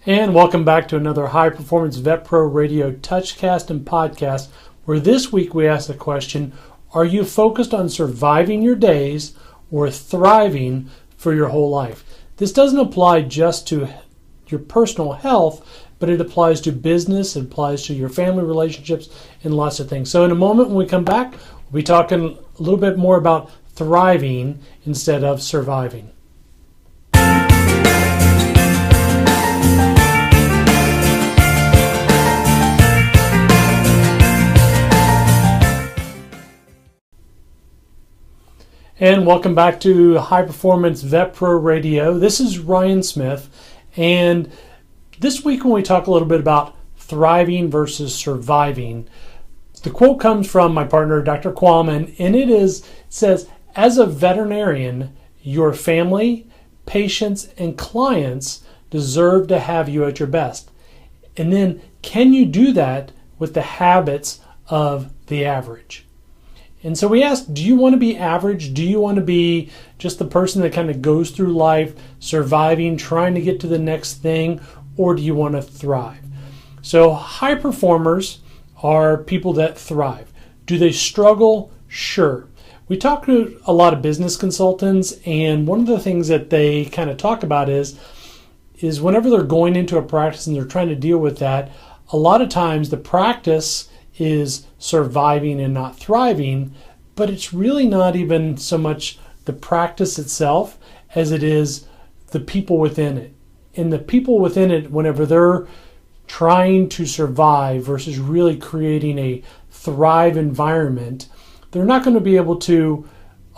And welcome back to another High Performance Vet Pro Radio Touchcast and podcast, where this week we ask the question, are you focused on surviving your days or thriving for your whole life? This doesn't apply just to your personal health, but it applies to business, it applies to your family relationships, and lots of things. So in a moment when we come back, we'll be talking a little bit more about thriving instead of surviving. And welcome back to High Performance Vet Pro Radio. This is Ryan Smith, and this week when we talk a little bit about thriving versus surviving, the quote comes from my partner, Dr. Qualman, and it says, as a veterinarian, your family, patients, and clients deserve to have you at your best. And then, can you do that with the habits of the average? And so we asked, do you want to be average? Do you want to be just the person that kind of goes through life, surviving, trying to get to the next thing, or do you want to thrive? So high performers are people that thrive. Do they struggle? Sure. We talk to a lot of business consultants, and one of the things that they kind of talk about is whenever they're going into a practice and they're trying to deal with that, a lot of times the practice is surviving and not thriving, but it's really not even so much the practice itself as it is the people within it. And the people within it, whenever they're trying to survive versus really creating a thrive environment, they're not going to be able to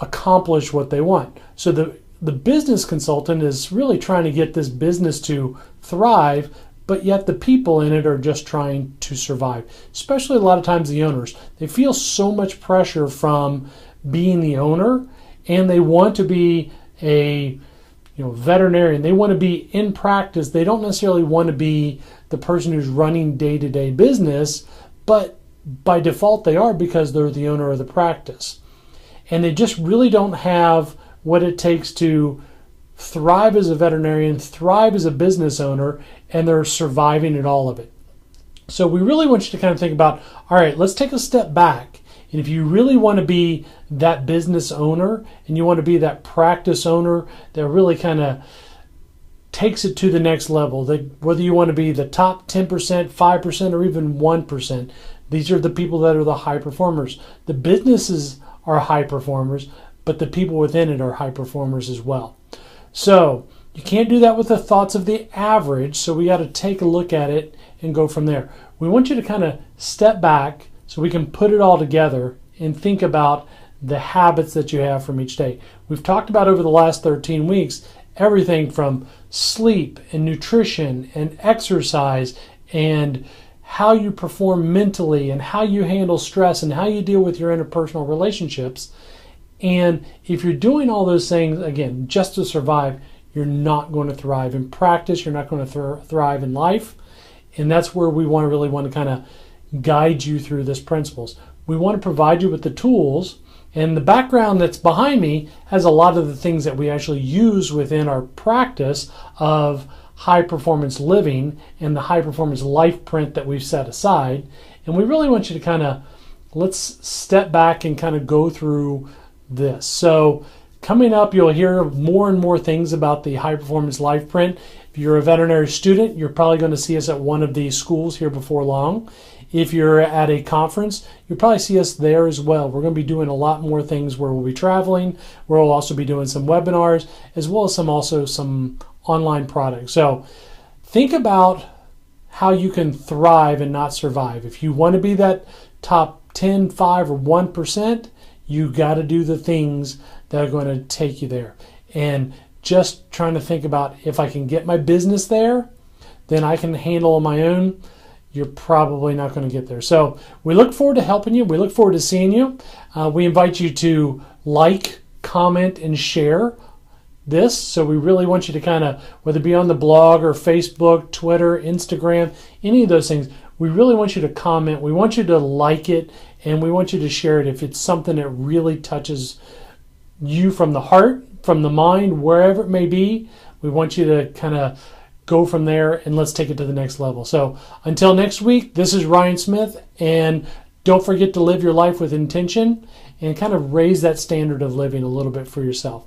accomplish what they want. So the business consultant is really trying to get this business to thrive, but yet the people in it are just trying to survive. Especially a lot of times the owners. They feel so much pressure from being the owner, and they want to be a veterinarian. They want to be in practice. They don't necessarily want to be the person who's running day-to-day business, but by default they are because they're the owner of the practice. And they just really don't have what it takes to thrive as a veterinarian, thrive as a business owner, and they're surviving at all of it. So we really want you to kind of think about, all right, let's take a step back. And if you really want to be that business owner and you want to be that practice owner that really kind of takes it to the next level, that whether you want to be the top 10%, 5%, or even 1%, these are the people that are the high performers. The businesses are high performers, but the people within it are high performers as well. So you can't do that with the thoughts of the average, so we got to take a look at it and go from there. We want you to kind of step back so we can put it all together and think about the habits that you have from each day. We've talked about over the last 13 weeks everything from sleep and nutrition and exercise and how you perform mentally and how you handle stress and how you deal with your interpersonal relationships. And if you're doing all those things, again, just to survive, you're not going to thrive in practice. You're not going to thrive in life. And that's where we really want to kind of guide you through these principles. We want to provide you with the tools. And the background that's behind me has a lot of the things that we actually use within our practice of high performance living and the high performance life print that we've set aside. And we really want you to kind of, let's step back and kind of go through this. So coming up, you'll hear more and more things about the high performance life print. If you're a veterinary student, you're probably going to see us at one of these schools here before long. If you're at a conference, you'll probably see us there as well. We're going to be doing a lot more things where we'll be traveling, where we'll also be doing some webinars, as well as some online products. So think about how you can thrive and not survive. If you want to be that top 10, 5, or 1%, you got to do the things that are going to take you there. And just trying to think about, if I can get my business there, then I can handle on my own. You're probably not going to get there. So we look forward to helping you. We look forward to seeing you. We invite you to like, comment, and share this. So we really want you to kind of, whether it be on the blog or Facebook, Twitter, Instagram, any of those things, we really want you to comment. We want you to like it, and we want you to share it if it's something that really touches you from the heart, from the mind, wherever it may be. We want you to kind of go from there and let's take it to the next level. So until next week, this is Ryan Smith, and don't forget to live your life with intention and kind of raise that standard of living a little bit for yourself.